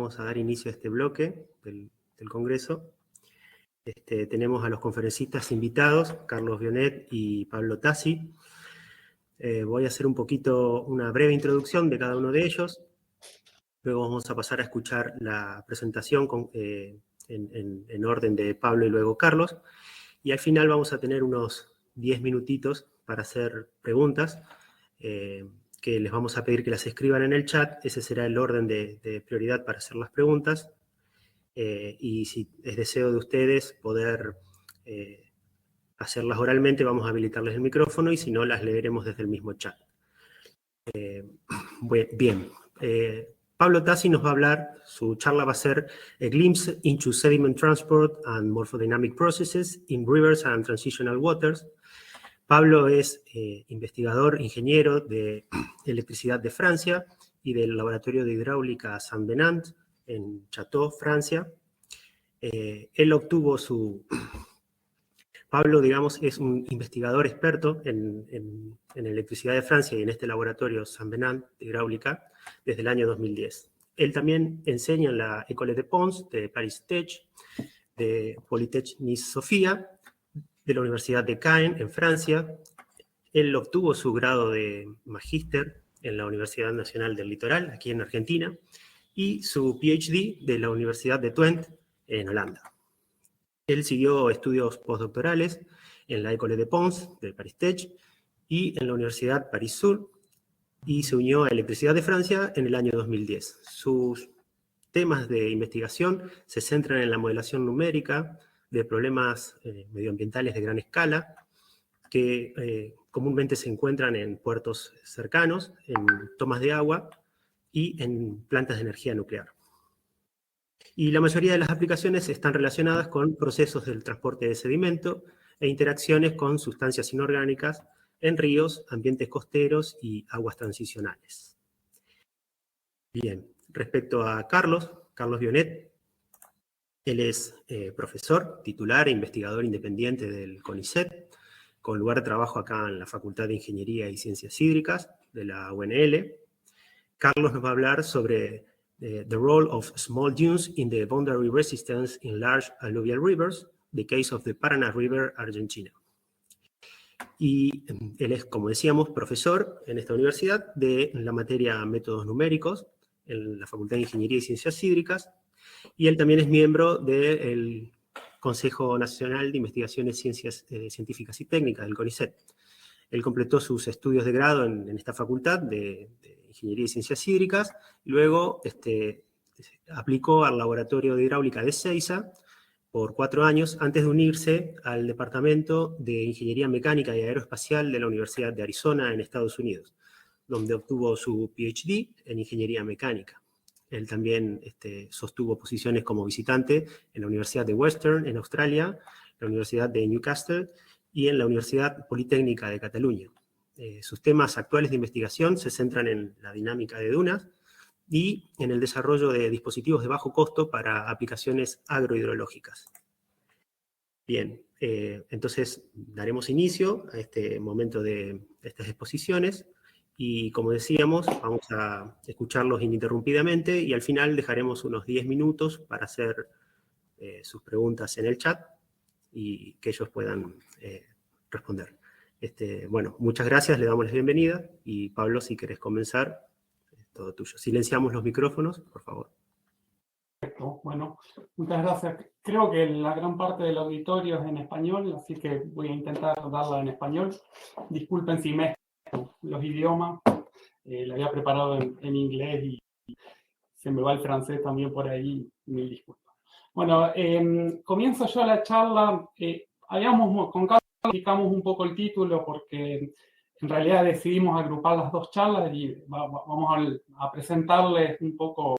vamos a dar inicio a este bloque del Congreso. Tenemos a los conferencistas invitados, Carlos Vionet y Pablo Tassi. Voy a hacer una breve introducción de cada uno de ellos. Luego vamos a pasar a escuchar la presentación en orden de Pablo y luego Carlos. Y al final vamos a tener unos 10 minutitos para hacer preguntas, que les vamos a pedir que las escriban en el chat. Ese será el orden de prioridad para hacer las preguntas. Y si es deseo de ustedes poder hacerlas oralmente, vamos a habilitarles el micrófono, y si no, las leeremos desde el mismo chat. Bien. Pablo Tassi nos va a hablar, su charla va a ser A Glimpse into Sediment Transport and Morphodynamic Processes in Rivers and Transitional Waters. Pablo es investigador, ingeniero de electricidad de Francia y del Laboratorio de Hidráulica Saint-Venant en Château, Francia. Pablo, digamos, es un investigador experto en electricidad de Francia y en este laboratorio Saint-Venant de hidráulica desde el año 2010. Él también enseña en la École de Pons de Paris Tech, de Polytechnique Sofia, de la Universidad de Caen en Francia. Él obtuvo su grado de magíster en la Universidad Nacional del Litoral, aquí en Argentina, y su PhD de la Universidad de Twente, en Holanda. Él siguió estudios postdoctorales en la École de Pons de Paris Tech y en la Universidad Paris Sur, y se unió a Electricidad de Francia en el año 2010. Sus temas de investigación se centran en la modelación numérica de problemas medioambientales de gran escala que comúnmente se encuentran en puertos cercanos, en tomas de agua y en plantas de energía nuclear. Y la mayoría de las aplicaciones están relacionadas con procesos del transporte de sedimento e interacciones con sustancias inorgánicas en ríos, ambientes costeros y aguas transicionales. Bien, respecto a Carlos Vionet, él es profesor, titular e investigador independiente del CONICET, con lugar de trabajo acá en la Facultad de Ingeniería y Ciencias Hídricas de la UNL. Carlos nos va a hablar sobre the role of small dunes in the boundary resistance in large alluvial rivers, the case of the Paraná River, Argentina. Y él es, como decíamos, profesor en esta universidad de la materia métodos numéricos en la Facultad de Ingeniería y Ciencias Hídricas, y él también es miembro del Consejo Nacional de Investigaciones Científicas y Técnicas, del CONICET. Él completó sus estudios de grado en esta facultad de Ingeniería y Ciencias Hídricas, y luego aplicó al Laboratorio de Hidráulica de Ezeiza por 4 años, antes de unirse al Departamento de Ingeniería Mecánica y Aeroespacial de la Universidad de Arizona en Estados Unidos, donde obtuvo su PhD en Ingeniería Mecánica. Él también sostuvo posiciones como visitante en la Universidad de Western, en Australia, la Universidad de Newcastle y en la Universidad Politécnica de Cataluña. Sus temas actuales de investigación se centran en la dinámica de dunas y en el desarrollo de dispositivos de bajo costo para aplicaciones agrohidrológicas. Bien, entonces daremos inicio a este momento de estas exposiciones y, como decíamos, vamos a escucharlos ininterrumpidamente y al final dejaremos unos 10 minutos para hacer sus preguntas en el chat y que ellos puedan responder. Bueno, muchas gracias, le damos la bienvenida y Pablo, si querés comenzar, es todo tuyo. Silenciamos los micrófonos, por favor. Perfecto, bueno, muchas gracias. Creo que la gran parte del auditorio es en español, así que voy a intentar darla en español. Disculpen si mezclo los idiomas, la había preparado en inglés y se me va el francés también por ahí, mil disculpas. Bueno, comienzo yo la charla. Con Carlos explicamos un poco el título porque en realidad decidimos agrupar las dos charlas y vamos a presentarles un poco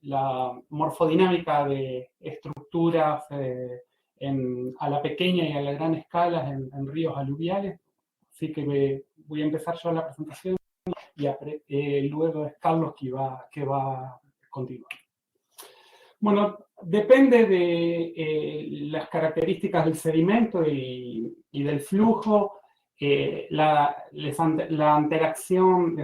la morfodinámica de estructuras a la pequeña y a la gran escala en ríos aluviales. Así que voy a empezar yo la presentación y luego es Carlos que va a continuar. Bueno, depende de las características del sedimento y del flujo, la interacción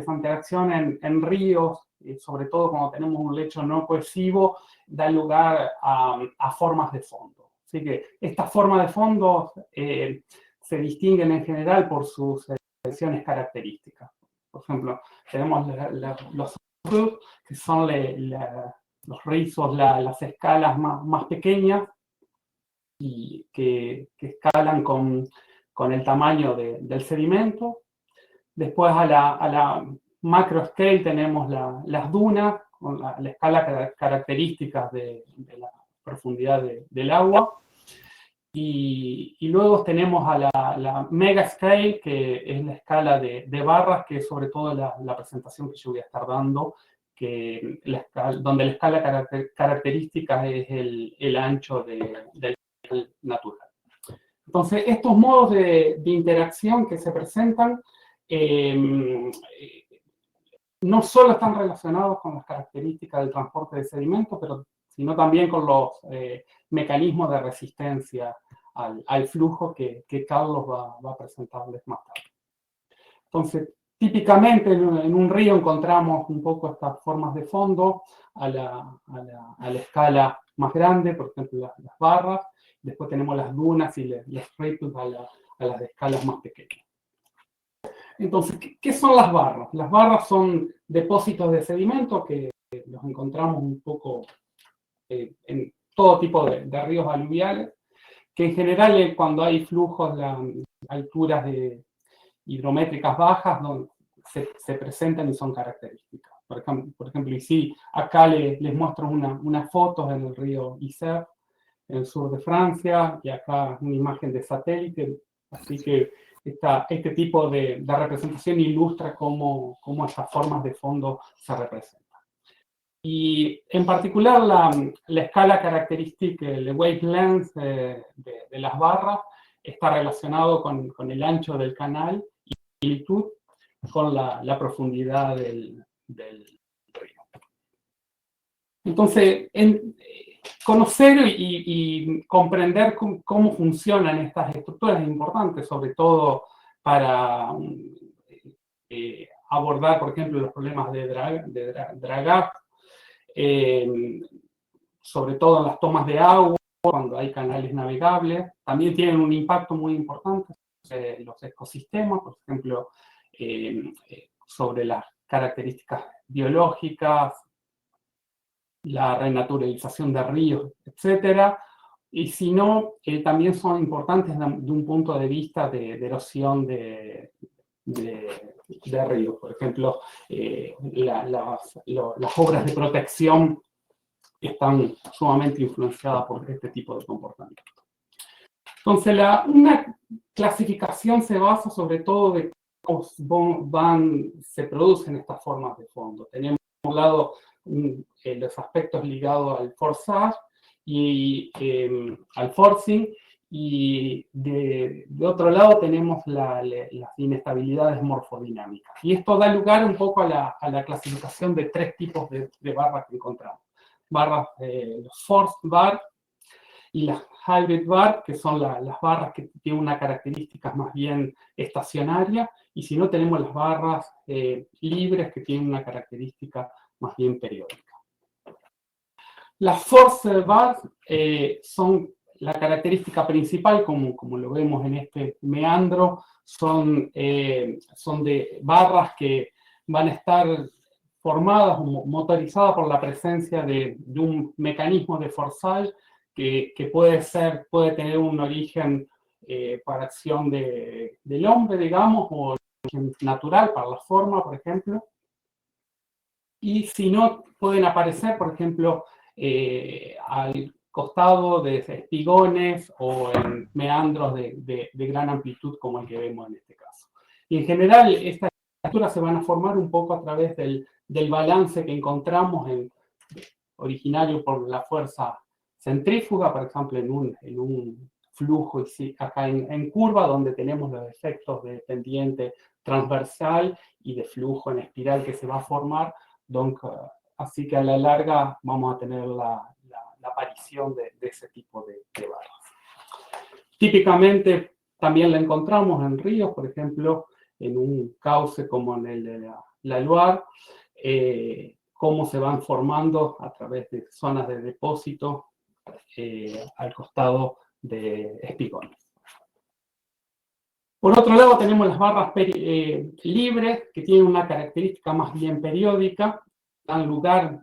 en ríos sobre todo cuando tenemos un lecho no cohesivo, da lugar a formas de fondo. Así que estas formas de fondo se distinguen en general por sus expresiones características. Por ejemplo, tenemos los que son los rizos, las escalas más pequeñas y que escalan con el tamaño del sedimento. Después a la macro scale tenemos las dunas, con la escala característica de la profundidad del agua. Y luego tenemos a la mega scale, que es la escala de barras, que es sobre todo la presentación que yo voy a estar dando, donde la escala característica es el ancho del natural. Entonces, estos modos de interacción que se presentan no solo están relacionados con las características del transporte de sedimentos, sino también con los mecanismos de resistencia al flujo que Carlos va a presentarles más tarde. Entonces, típicamente en un río encontramos un poco estas formas de fondo a la escala más grande, por ejemplo las barras, después tenemos las dunas y los ripples a las escalas más pequeñas. Entonces, ¿qué son las barras? Las barras son depósitos de sedimento que los encontramos un poco en todo tipo de ríos aluviales, que en general cuando hay flujos a alturas hidrométricas bajas se presentan y son características. Por ejemplo, y sí, acá les muestro unas fotos en el río Isère, en el sur de Francia, y acá una imagen de satélite, así que este tipo de representación ilustra cómo estas formas de fondo se representan. Y en particular la escala característica, el wavelength de las barras, está relacionado con el ancho del canal y la amplitud con la profundidad del río. Entonces, conocer y comprender cómo funcionan estas estructuras es importante, sobre todo para abordar, por ejemplo, los problemas de dragage, sobre todo en las tomas de agua, cuando hay canales navegables. También tienen un impacto muy importante en los ecosistemas, por ejemplo, sobre las características biológicas, la renaturalización de ríos, etc. Y si no, también son importantes de un punto de vista de erosión de ríos. Por ejemplo, las obras de protección están sumamente influenciadas por este tipo de comportamiento. Entonces, una clasificación se basa sobre todo de cómo se producen estas formas de fondo. Tenemos por un lado los aspectos ligados al forzage y al forcing, y de otro lado tenemos las inestabilidades morfodinámicas. Y esto da lugar un poco a la clasificación de tres tipos de barras que encontramos. Barras, los forced bar y las hybrid bar, que son las barras que tienen una característica más bien estacionaria, y si no, tenemos las barras libres, que tienen una característica más bien periódica. Las forced bars son la característica principal, como lo vemos en este meandro, son de barras que van a estar formadas o motorizadas por la presencia de un mecanismo de forzage que puede tener un origen para acción del hombre, digamos, o origen natural para la forma, por ejemplo. Y si no, pueden aparecer, por ejemplo, al costado de espigones o en meandros de gran amplitud, como el que vemos en este caso. Y en general, estas estructuras se van a formar un poco a través del balance que encontramos originario por la fuerza centrífuga, por ejemplo, en un flujo acá en curva, donde tenemos los efectos de pendiente transversal y de flujo en espiral que se va a formar. Así que a la larga vamos a tener la aparición de ese tipo de barras. Típicamente también la encontramos en ríos, por ejemplo, en un cauce como en el de la Loire, cómo se van formando a través de zonas de depósito al costado de espigones. Por otro lado, tenemos las barras libres, que tienen una característica más bien periódica, dan lugar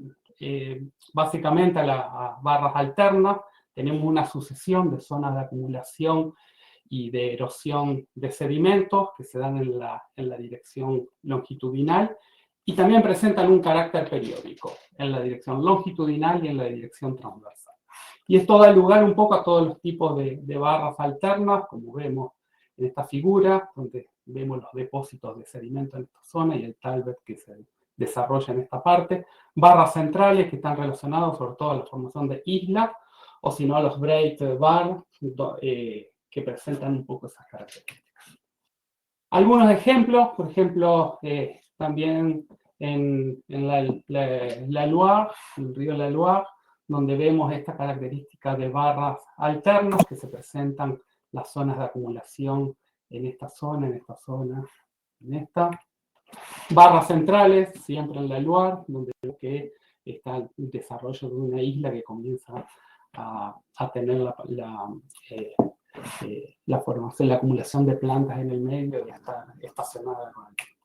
básicamente a barras alternas. Tenemos una sucesión de zonas de acumulación y de erosión de sedimentos que se dan en la dirección longitudinal, y también presentan un carácter periódico en la dirección longitudinal y en la dirección transversal. Y esto da lugar un poco a todos los tipos de barras alternas, como vemos en esta figura, donde vemos los depósitos de sedimento en esta zona y el talbot que se desarrolla en esta parte. Barras centrales que están relacionadas sobre todo a la formación de islas, o si no a los braid bar, que presentan un poco esas características. Algunos ejemplos, por ejemplo, también en la Loire, el río La Loire, donde vemos esta característica de barras alternas que se presentan las zonas de acumulación en esta zona, en esta zona, en esta. Barras centrales, siempre en la Loire, donde vemos que está el desarrollo de una isla que comienza a tener la formación, la acumulación de plantas en el medio y está estacionada con el tiempo.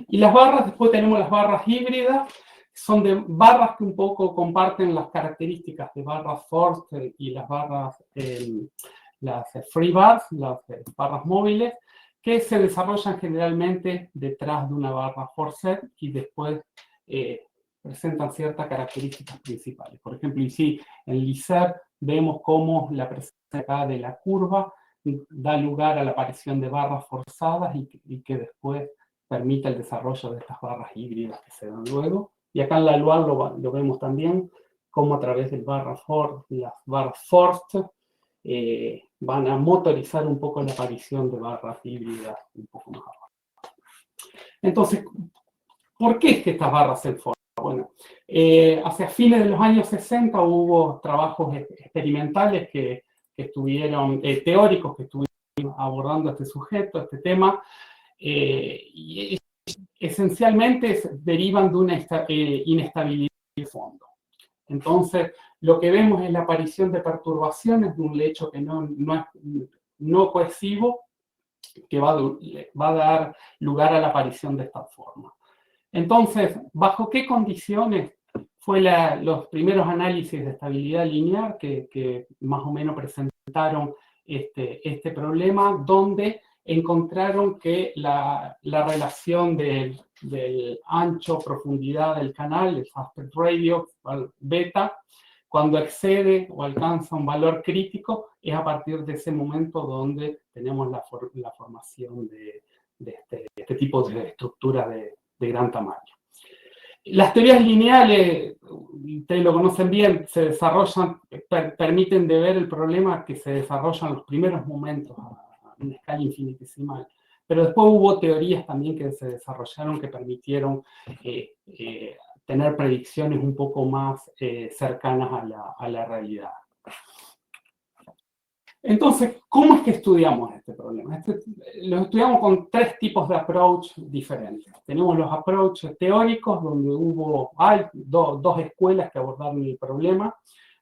Y las barras, después tenemos las barras híbridas, son de barras que un poco comparten las características de barras forced y las barras, las free bars, las barras móviles, que se desarrollan generalmente detrás de una barra forced y después presentan ciertas características principales. Por ejemplo, ici, en l'ISEP vemos cómo la presencia de la curva da lugar a la aparición de barras forzadas y que después permite el desarrollo de estas barras híbridas que se dan luego. Y acá en la Loire lo vemos también, cómo a través del las barras forced van a motorizar un poco la aparición de barras híbridas un poco más abajo. Entonces, ¿por qué es que estas barras se forman? Bueno, hacia fines de los años 60 hubo trabajos experimentales que estuvieron, teóricos que estuvieron abordando este sujeto, este tema, y esencialmente derivan de una inestabilidad de fondo. Entonces, lo que vemos es la aparición de perturbaciones de un lecho que no cohesivo, que va a dar lugar a la aparición de esta forma. Entonces, ¿bajo qué condiciones fue los primeros análisis de estabilidad lineal que más o menos presentaron este problema, donde encontraron que la relación del ancho, profundidad del canal, el aspect ratio, beta, cuando excede o alcanza un valor crítico, es a partir de ese momento donde tenemos la formación de este tipo de estructura de gran tamaño. Las teorías lineales, ustedes lo conocen bien, se desarrollan, permiten de ver el problema que se desarrolla en los primeros momentos a una escala infinitesimal. Pero después hubo teorías también que se desarrollaron que permitieron tener predicciones un poco más cercanas a la realidad. Entonces, ¿cómo es que estudiamos este problema? Lo estudiamos con tres tipos de approach diferentes. Tenemos los approaches teóricos, donde hay dos escuelas que abordaron el problema.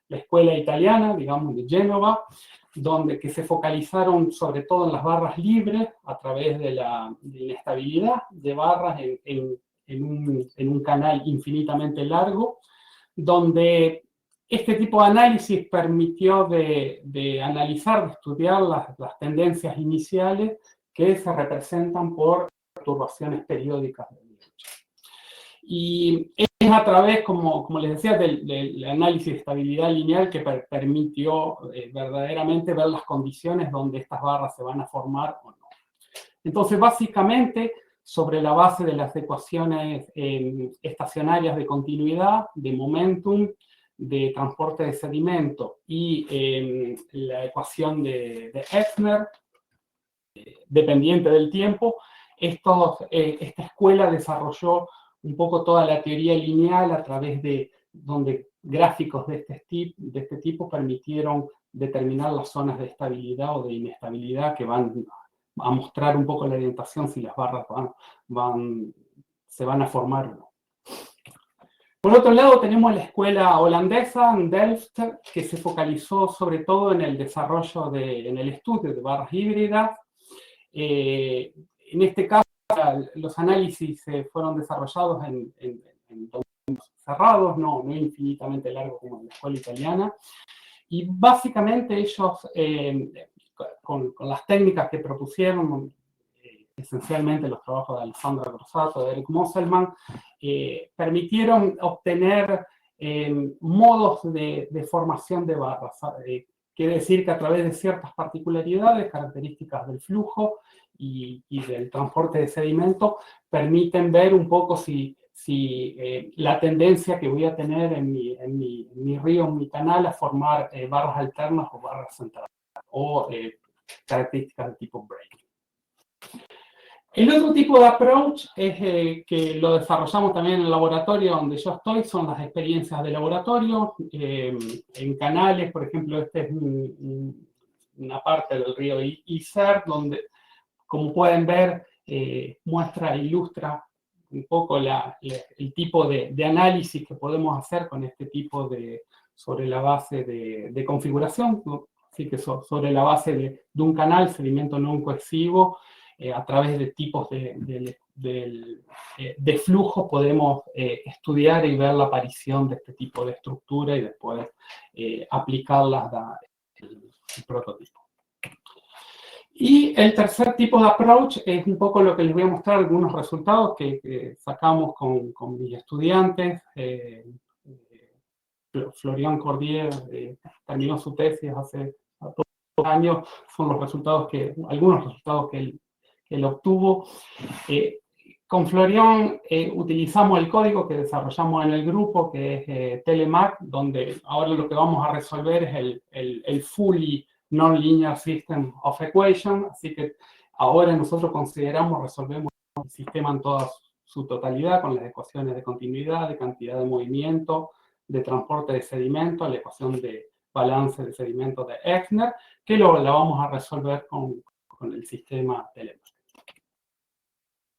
La escuela italiana, digamos, de Génova, que se focalizaron sobre todo en las barras libres a través de la inestabilidad de barras en un canal infinitamente largo, donde este tipo de análisis permitió de analizar, de estudiar las tendencias iniciales que se representan por perturbaciones periódicas del lecho. Y es a través, como les decía, del análisis de estabilidad lineal que permitió verdaderamente ver las condiciones donde estas barras se van a formar o no. Entonces, básicamente, sobre la base de las ecuaciones estacionarias de continuidad, de momentum, de transporte de sedimento y la ecuación de Effner, dependiente del tiempo, esta escuela desarrolló un poco toda la teoría lineal a través de donde gráficos de este tipo permitieron determinar las zonas de estabilidad o de inestabilidad que van a mostrar un poco la orientación si las barras se van a formar o no. Por otro lado, tenemos la escuela holandesa en Delft, que se focalizó sobre todo en el desarrollo, en el estudio de barras híbridas. En este caso, los análisis fueron desarrollados en dominios cerrados, no infinitamente largos como en la escuela italiana. Y básicamente ellos, con las técnicas que propusieron, esencialmente los trabajos de Alessandra Grossato, de Eric Mosselman, permitieron obtener modos de formación de barras. Quiere decir que a través de ciertas particularidades, características del flujo y del transporte de sedimento, permiten ver un poco si la tendencia que voy a tener en mi río, en mi canal, a formar barras alternas o barras centrales, o características de tipo break. El otro tipo de approach es que lo desarrollamos también en el laboratorio donde yo estoy, son las experiencias de laboratorio, en canales. Por ejemplo, esta es una parte del río Isère, donde, como pueden ver, muestra, ilustra un poco el tipo de análisis que podemos hacer con este tipo sobre la base de configuración, ¿no? Así que sobre la base de un canal, sedimento no cohesivo, a través de tipos de flujo podemos estudiar y ver la aparición de este tipo de estructura y después aplicarlas al prototipo. Y el tercer tipo de approach es un poco lo que les voy a mostrar, algunos resultados que sacamos con mis estudiantes. Florian Cordier terminó su tesis hace 2 años, son los resultados algunos resultados que él obtuvo. Con Florian utilizamos el código que desarrollamos en el grupo, que es Telemac, donde ahora lo que vamos a resolver es el fully non-linear system of equation. Así que ahora nosotros resolvemos el sistema en toda su totalidad, con las ecuaciones de continuidad, de cantidad de movimiento, de transporte de sedimento, la ecuación de balance de sedimento de Exner, que la vamos a resolver con el sistema Telemac.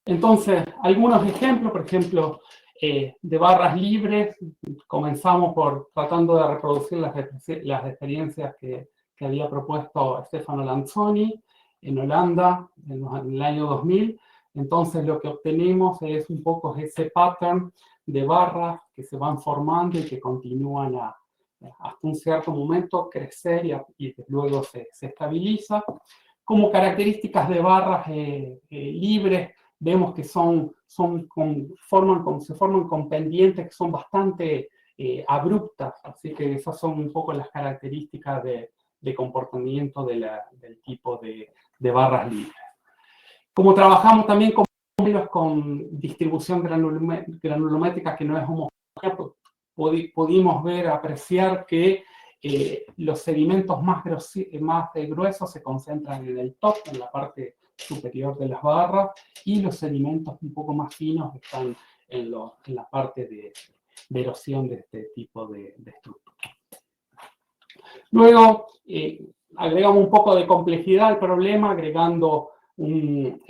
Entonces, algunos ejemplos, por ejemplo, de barras libres. Comenzamos tratando de reproducir las experiencias que había propuesto Stefano Lanzoni en Holanda en el año 2000. Entonces, lo que obtenemos es un poco ese pattern de barras que se van formando y que continúan hasta un cierto momento crecer y luego se estabiliza. Como características de barras libres, vemos que se forman con pendientes que son bastante abruptas, así que esas son un poco las características de comportamiento del tipo de barras libres. Como trabajamos también con modelos con distribución granulométrica que no es homogénea, pudimos apreciar que los sedimentos más gruesos se concentran en el top, en la parte superior de las barras, y los sedimentos un poco más finos están en la parte de erosión de este tipo de estructura. Luego, agregamos un poco de complejidad al problema, agregando una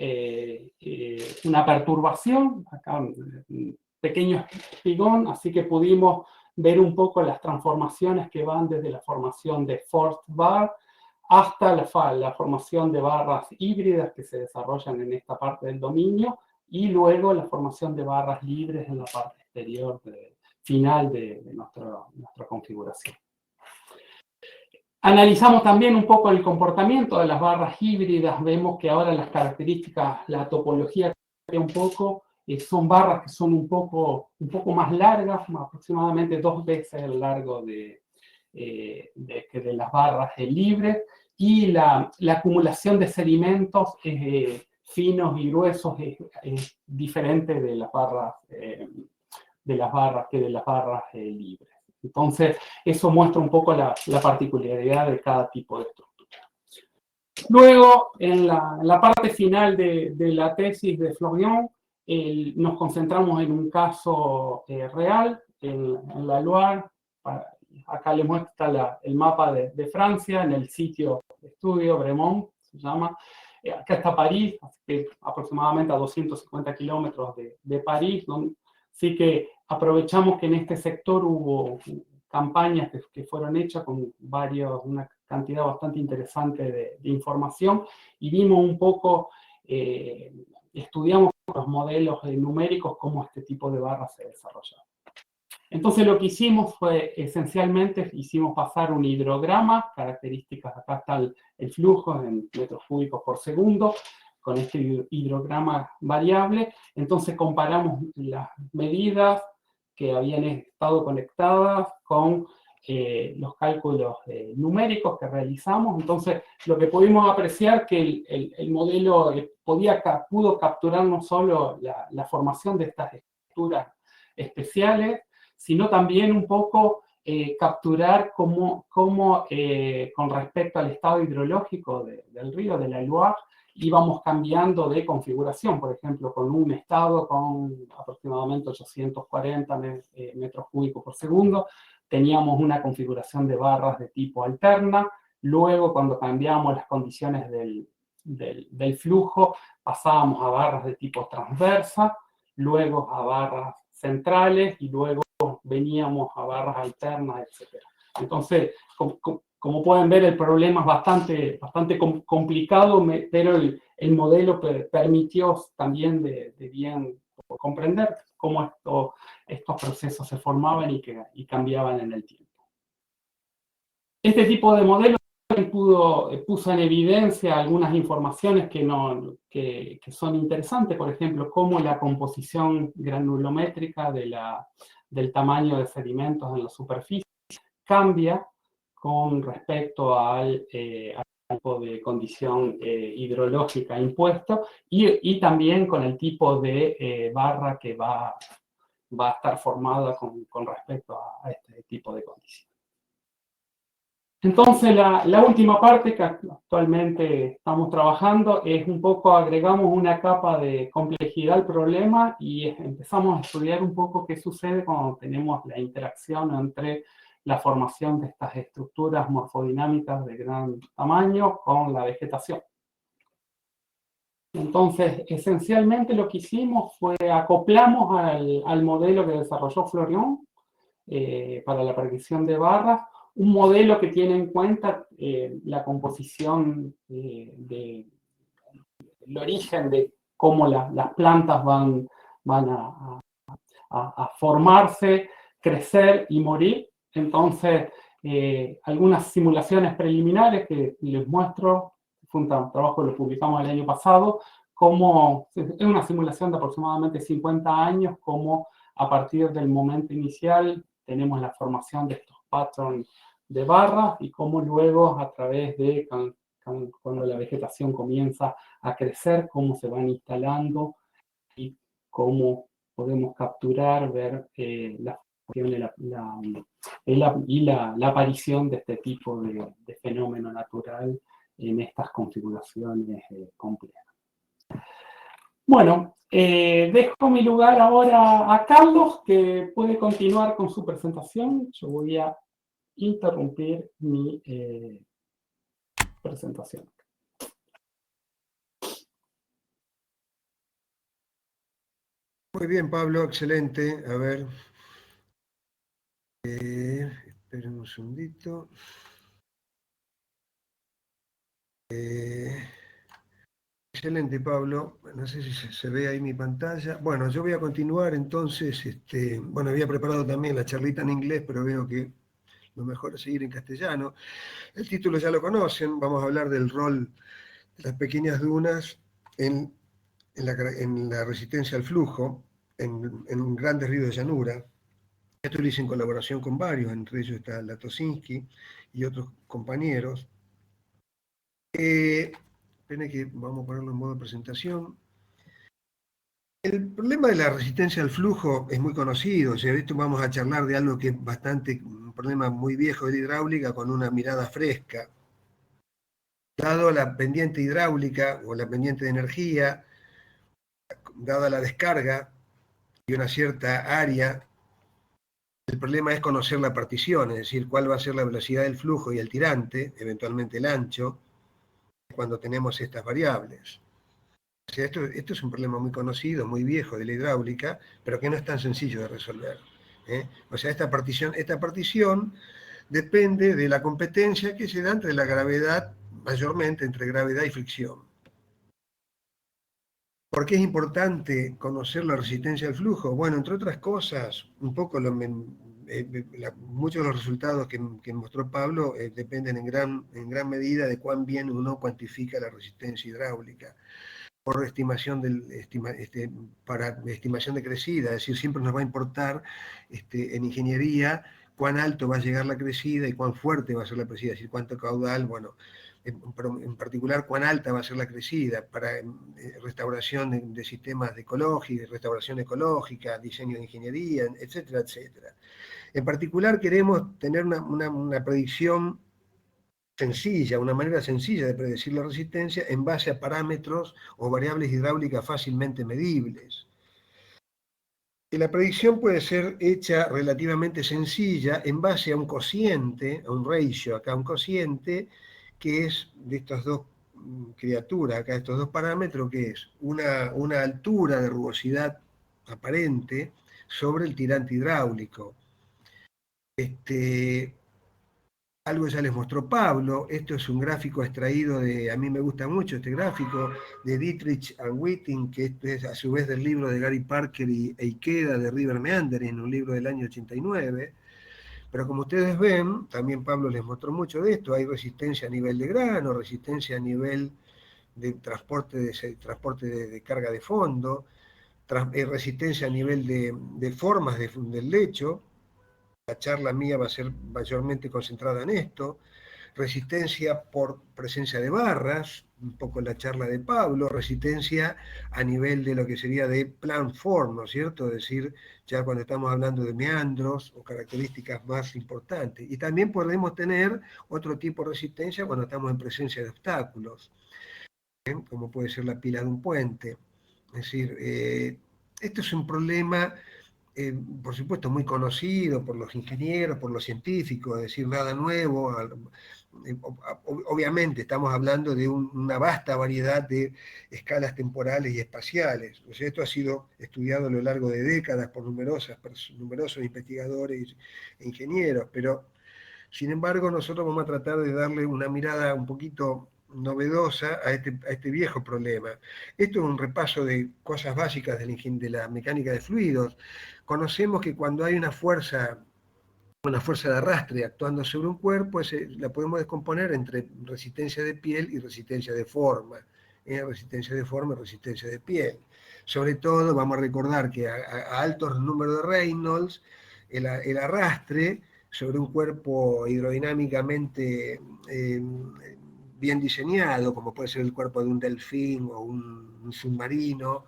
perturbación, acá un pequeño espigón, así que pudimos ver un poco las transformaciones que van desde la formación de forced bar hasta la formación de barras híbridas que se desarrollan en esta parte del dominio, y luego la formación de barras libres en la parte exterior final de nuestra configuración. Analizamos también un poco el comportamiento de las barras híbridas. Vemos que ahora las características, la topología cambia un poco. Son barras que son un poco más largas, aproximadamente 2 veces el largo de las barras libres, y la acumulación de sedimentos finos y gruesos es diferente de las barras libres. Entonces, eso muestra un poco la particularidad de cada tipo de estructura. Luego, en la parte final de la tesis de Florian, nos concentramos en un caso real, en la Loire. Acá les muestra el mapa de Francia, en el sitio de estudio, Bremont se llama. Acá está París, aproximadamente a 250 kilómetros de París, donde Así que aprovechamos que en este sector hubo campañas que fueron hechas con una cantidad bastante interesante de información, y vimos un poco, estudiamos los modelos numéricos, cómo este tipo de barras se desarrollaba. Entonces lo que hicimos fue, esencialmente, hicimos pasar un hidrograma, características, acá está el flujo en metros cúbicos por segundo, con este hidrograma variable. Entonces comparamos las medidas que habían estado conectadas con los cálculos numéricos que realizamos. Entonces lo que pudimos apreciar que el modelo pudo capturar no solo la formación de estas estructuras especiales, sino también un poco capturar cómo con respecto al estado hidrológico del río, de la Loire, íbamos cambiando de configuración. Por ejemplo, con un estado con aproximadamente 840 metros cúbicos por segundo, teníamos una configuración de barras de tipo alterna. Luego, cuando cambiamos las condiciones del flujo, pasábamos a barras de tipo transversa, luego a barras centrales, y luego veníamos a barras alternas, etc. Entonces, como pueden ver, el problema es bastante complicado, pero el modelo permitió también de bien comprender cómo estos procesos se formaban y cambiaban en el tiempo. Este tipo de modelo puso en evidencia algunas informaciones que son interesantes. Por ejemplo, cómo la composición granulométrica del tamaño de sedimentos en la superficie cambia con respecto al tipo de condición hidrológica impuesto, y también con el tipo de barra que va a estar formada con respecto a este tipo de condición. Entonces, la última parte que actualmente estamos trabajando es un poco, agregamos una capa de complejidad al problema y empezamos a estudiar un poco qué sucede cuando tenemos la interacción entre la formación de estas estructuras morfodinámicas de gran tamaño con la vegetación. Entonces, esencialmente lo que hicimos fue acoplamos al modelo que desarrolló Florian para la predicción de barras, un modelo que tiene en cuenta la composición el origen de cómo las plantas van a formarse, crecer y morir. Entonces, algunas simulaciones preliminares que les muestro, fue un trabajo que lo publicamos el año pasado, como es una simulación de aproximadamente 50 años, como a partir del momento inicial tenemos la formación de estos patrones de barras, y cómo luego, a través de cuando la vegetación comienza a crecer, cómo se van instalando y cómo podemos capturar, ver la la aparición de este tipo de fenómeno natural en estas configuraciones complejas. Bueno, dejo mi lugar ahora a Carlos, que puede continuar con su presentación. Yo voy a interrumpir mi presentación. Muy bien, Pablo, excelente. A ver, esperen un segundito. Excelente, Pablo. No sé si se ve ahí mi pantalla. Bueno, yo voy a continuar entonces. Bueno, había preparado también la charlita en inglés, pero veo que lo mejor es seguir en castellano. El título ya lo conocen. Vamos a hablar del rol de las pequeñas dunas en la resistencia al flujo en grandes ríos de llanura. Esto lo hice en colaboración con varios, entre ellos está Latosinski y otros compañeros. Esperen que vamos a ponerlo en modo presentación. El problema de la resistencia al flujo es muy conocido. O sea, esto vamos a charlar de algo que es un problema muy viejo de la hidráulica con una mirada fresca. Dado la pendiente hidráulica o la pendiente de energía, dada la descarga y una cierta área, el problema es conocer la partición, es decir, cuál va a ser la velocidad del flujo y el tirante, eventualmente el ancho, cuando tenemos estas variables. O sea, esto es un problema muy conocido, muy viejo de la hidráulica, pero que no es tan sencillo de resolver. O sea, esta partición depende de la competencia que se da entre la gravedad, mayormente entre gravedad y fricción. ¿Por qué es importante conocer la resistencia al flujo? Bueno, entre otras cosas, un poco muchos de los resultados que mostró Pablo dependen en gran medida de cuán bien uno cuantifica la resistencia hidráulica por estimación para estimación de crecida, es decir, siempre nos va a importar en ingeniería cuán alto va a llegar la crecida y cuán fuerte va a ser la crecida, es decir, cuánto caudal, bueno, en particular cuán alta va a ser la crecida para restauración de sistemas ecológicos, restauración ecológica, diseño de ingeniería, etcétera, etcétera. En particular queremos tener una predicción sencilla, una manera sencilla de predecir la resistencia en base a parámetros o variables hidráulicas fácilmente medibles. Y la predicción puede ser hecha relativamente sencilla en base a un cociente, a un ratio, acá un cociente, que es de estas dos criaturas, acá estos dos parámetros, que es una altura de rugosidad aparente sobre el tirante hidráulico. Algo ya les mostró Pablo, esto es un gráfico extraído a mí me gusta mucho este gráfico, de Dietrich and Witting, que es a su vez del libro de Gary Parker e Ikeda de River Meandering, un libro del año 89, pero como ustedes ven, también Pablo les mostró mucho de esto, hay resistencia a nivel de grano, resistencia a nivel de transporte de carga de fondo, resistencia a nivel de formas del lecho. La charla mía va a ser mayormente concentrada en esto, resistencia por presencia de barras, un poco la charla de Pablo, resistencia a nivel de lo que sería de plan form, ¿no es cierto? Es decir, ya cuando estamos hablando de meandros o características más importantes. Y también podemos tener otro tipo de resistencia cuando estamos en presencia de obstáculos, como puede ser la pila de un puente. Es decir, esto es un problema por supuesto, muy conocido por los ingenieros, por los científicos, es decir, nada nuevo. Obviamente estamos hablando de una vasta variedad de escalas temporales y espaciales. O sea, esto ha sido estudiado a lo largo de décadas por numerosos investigadores e ingenieros, pero sin embargo nosotros vamos a tratar de darle una mirada un poquito novedosa a este viejo problema. Esto es un repaso de cosas básicas de la mecánica de fluidos. Conocemos que cuando hay una fuerza de arrastre actuando sobre un cuerpo, la podemos descomponer entre resistencia de piel y resistencia de forma. Resistencia de forma y resistencia de piel. Sobre todo, vamos a recordar que a altos números de Reynolds, el arrastre sobre un cuerpo hidrodinámicamente bien diseñado, como puede ser el cuerpo de un delfín o un submarino,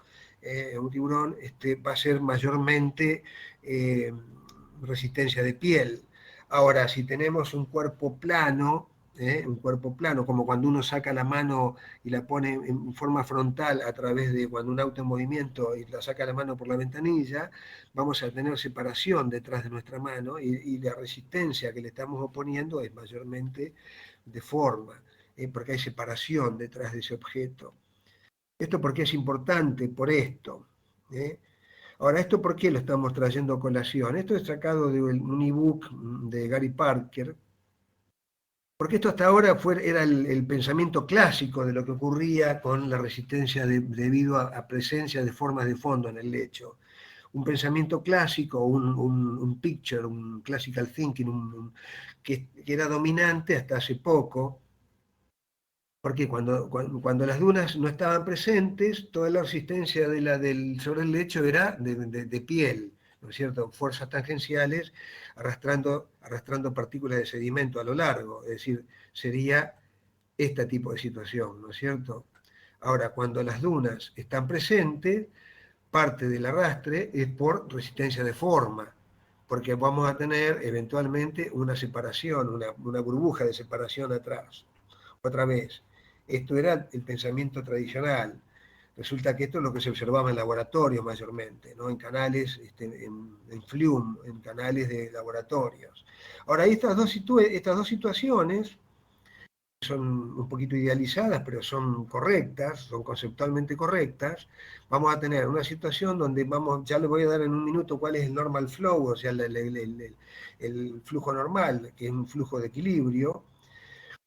un tiburón, va a ser mayormente resistencia de piel. Ahora, si tenemos un cuerpo plano, como cuando uno saca la mano y la pone en forma frontal a través de cuando un auto en movimiento y la saca la mano por la ventanilla, vamos a tener separación detrás de nuestra mano y la resistencia que le estamos oponiendo es mayormente de forma, porque hay separación detrás de ese objeto. ¿Esto por qué es importante? Por esto. Ahora, ¿esto por qué lo estamos trayendo a colación? Esto es sacado de un ebook de Gary Parker, porque esto hasta ahora era el pensamiento clásico de lo que ocurría con la resistencia debido a presencia de formas de fondo en el lecho. Un pensamiento clásico, un picture, un classical thinking, que era dominante hasta hace poco, porque cuando las dunas no estaban presentes, toda la resistencia sobre el lecho era de piel, ¿no es cierto? Fuerzas tangenciales arrastrando partículas de sedimento a lo largo, es decir, sería este tipo de situación, ¿no es cierto? Ahora, cuando las dunas están presentes, parte del arrastre es por resistencia de forma, porque vamos a tener eventualmente una separación, una burbuja de separación atrás. Otra vez, esto era el pensamiento tradicional. Resulta que esto es lo que se observaba en laboratorios mayormente, ¿no? En canales, en flume, en canales de laboratorios. Ahora, estas dos situaciones son un poquito idealizadas, pero son correctas, son conceptualmente correctas, vamos a tener una situación donde ya les voy a dar en un minuto cuál es el normal flow, o sea, el flujo normal, que es un flujo de equilibrio.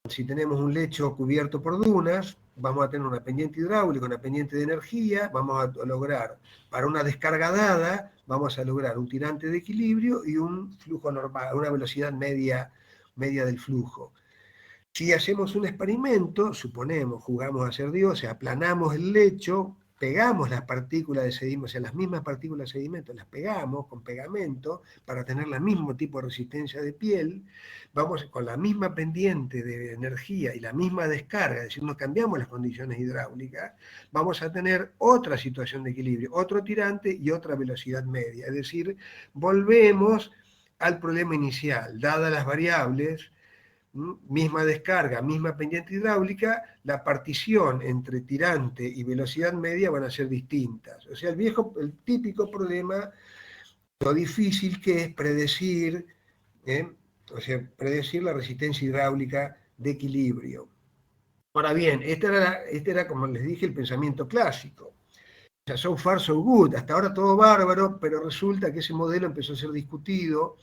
Si tenemos un lecho cubierto por dunas, vamos a tener una pendiente hidráulica, una pendiente de energía, vamos a lograr, para una descarga dada, vamos a lograr un tirante de equilibrio y un flujo normal, una velocidad media del flujo. Si hacemos un experimento, suponemos, jugamos a ser dioses, aplanamos el lecho, pegamos las partículas de sedimento, o sea, las mismas partículas de sedimento, las pegamos con pegamento para tener el mismo tipo de resistencia de piel, vamos con la misma pendiente de energía y la misma descarga, es decir, no cambiamos las condiciones hidráulicas, vamos a tener otra situación de equilibrio, otro tirante y otra velocidad media, es decir, volvemos al problema inicial, dadas las variables, misma descarga, misma pendiente hidráulica, la partición entre tirante y velocidad media van a ser distintas. O sea, el típico problema, lo difícil que es predecir, predecir la resistencia hidráulica de equilibrio. Ahora bien, este era, como les dije, el pensamiento clásico. O sea, so far so good, hasta ahora todo bárbaro, pero resulta que ese modelo empezó a ser discutido,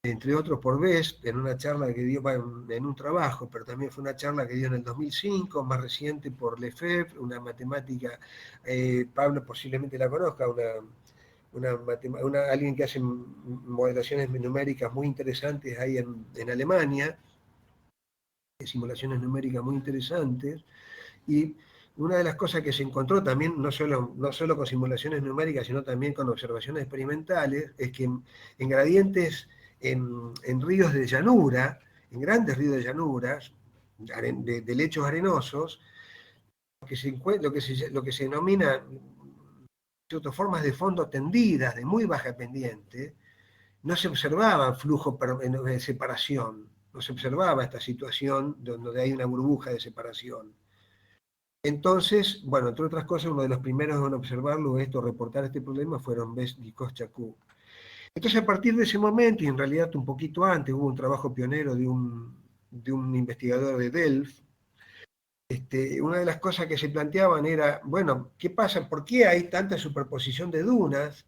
entre otros por Best, en una charla que dio en un trabajo, pero también fue una charla que dio en el 2005, más reciente por Lefebvre, una matemática, Pablo posiblemente la conozca, alguien que hace modelaciones numéricas muy interesantes ahí en Alemania, simulaciones numéricas muy interesantes, y una de las cosas que se encontró también, no solo con simulaciones numéricas, sino también con observaciones experimentales, es que en gradientes, en ríos de llanura, en grandes ríos de llanuras, de lechos arenosos, lo que se denomina formas de fondo tendidas, de muy baja pendiente, no se observaba flujo de separación, no se observaba esta situación donde hay una burbuja de separación. Entonces, bueno, entre otras cosas, uno de los primeros en observarlo, reportar este problema, fueron Best y Koschakov. Entonces, a partir de ese momento, y en realidad un poquito antes, hubo un trabajo pionero de un investigador de Delft. Una de las cosas que se planteaban era, bueno, ¿qué pasa? ¿Por qué hay tanta superposición de dunas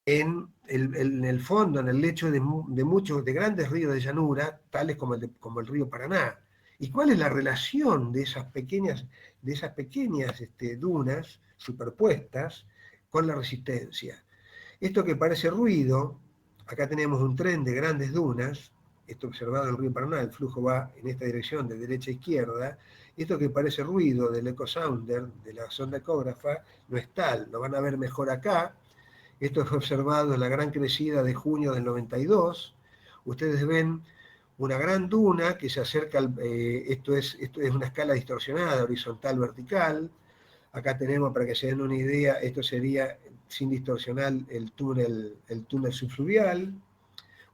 en el fondo, en el lecho de grandes ríos de llanura, tales como el río Paraná? ¿Y cuál es la relación de esas pequeñas dunas superpuestas con la resistencia? Esto que parece ruido, acá tenemos un tren de grandes dunas, esto observado en el río Paraná, el flujo va en esta dirección de derecha a izquierda, esto que parece ruido del echo sounder, de la sonda ecógrafa, no es tal, lo van a ver mejor acá. Esto fue observado en la gran crecida de junio del 92. Ustedes ven una gran duna que se acerca, esto es una escala distorsionada, horizontal, vertical. Acá tenemos, para que se den una idea, esto sería, sin distorsionar, el túnel subfluvial,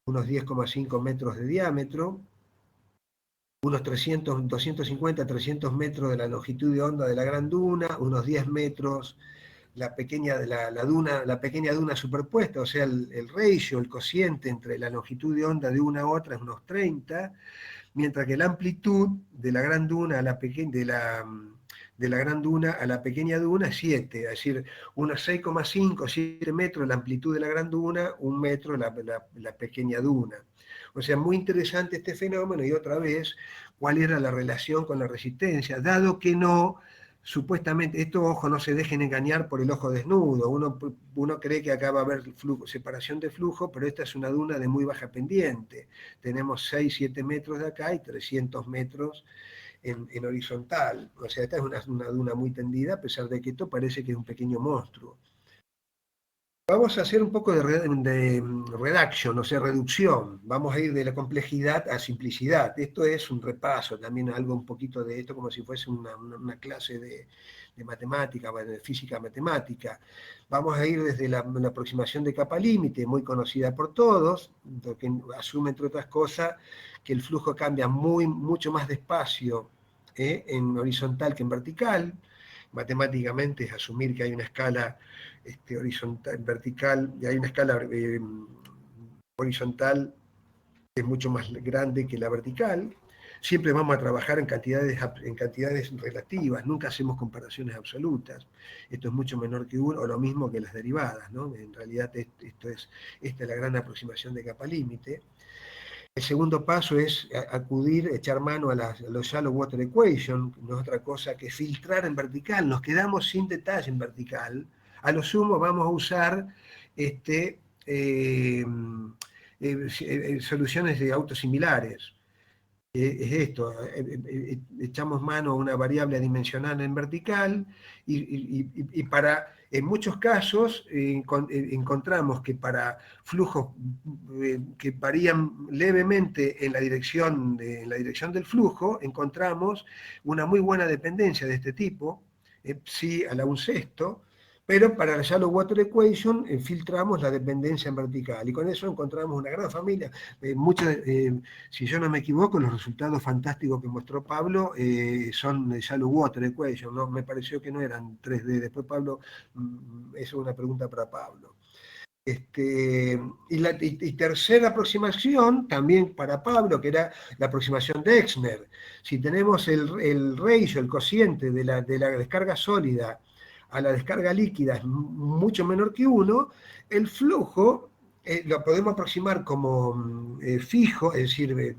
unos 10,5 metros de diámetro, unos 250, 300 metros de la longitud de onda de la gran duna, unos 10 metros la pequeña duna superpuesta, o sea, el ratio, el cociente entre la longitud de onda de una a otra es unos 30, mientras que la amplitud de la gran duna a la pequeña duna es 7, es decir, unos 6,5, 7 metros la amplitud de la gran duna, 1 metro la pequeña duna. O sea, muy interesante este fenómeno, y otra vez, cuál era la relación con la resistencia, dado que supuestamente, esto, ojo, no se dejen engañar por el ojo desnudo, uno cree que acá va a haber separación de flujo, pero esta es una duna de muy baja pendiente, tenemos 6, 7 metros de acá y 300 metros en horizontal, o sea, esta es una duna muy tendida, a pesar de que esto parece que es un pequeño monstruo. Vamos a hacer un poco de reduction, o sea, reducción. Vamos a ir de la complejidad a simplicidad. Esto es un repaso, también algo un poquito de esto, como si fuese una clase de matemática, de física matemática. Vamos a ir desde la aproximación de capa límite, muy conocida por todos, que asume, entre otras cosas, que el flujo cambia mucho más despacio en horizontal que en vertical. Matemáticamente es asumir que hay una escala horizontal, vertical, y hay una escala horizontal que es mucho más grande que la vertical. siempre vamos a trabajar en cantidades relativas, nunca hacemos comparaciones absolutas. Esto es mucho menor que 1, o lo mismo que las derivadas, ¿no? En realidad esta es la gran aproximación de capa límite. El segundo paso es echar mano a los shallow water equation, no es otra cosa que filtrar en vertical, nos quedamos sin detalle en vertical, a lo sumo vamos a usar soluciones de autosimilares. Es esto, echamos mano a una variable adimensional en vertical y en muchos casos encontramos que para flujos que varían levemente en la dirección del flujo, encontramos una muy buena dependencia de este tipo, psi a la 1/6, pero para la shallow water equation filtramos la dependencia en vertical y con eso encontramos una gran familia. Si yo no me equivoco, los resultados fantásticos que mostró Pablo son de shallow water equation, ¿no? Me pareció que no eran 3D. Después Pablo, eso es una pregunta para Pablo. Y tercera aproximación, también para Pablo, que era la aproximación de Exner. Si tenemos el ratio, el cociente de la descarga sólida a la descarga líquida es mucho menor que 1, el flujo lo podemos aproximar como fijo, es decir,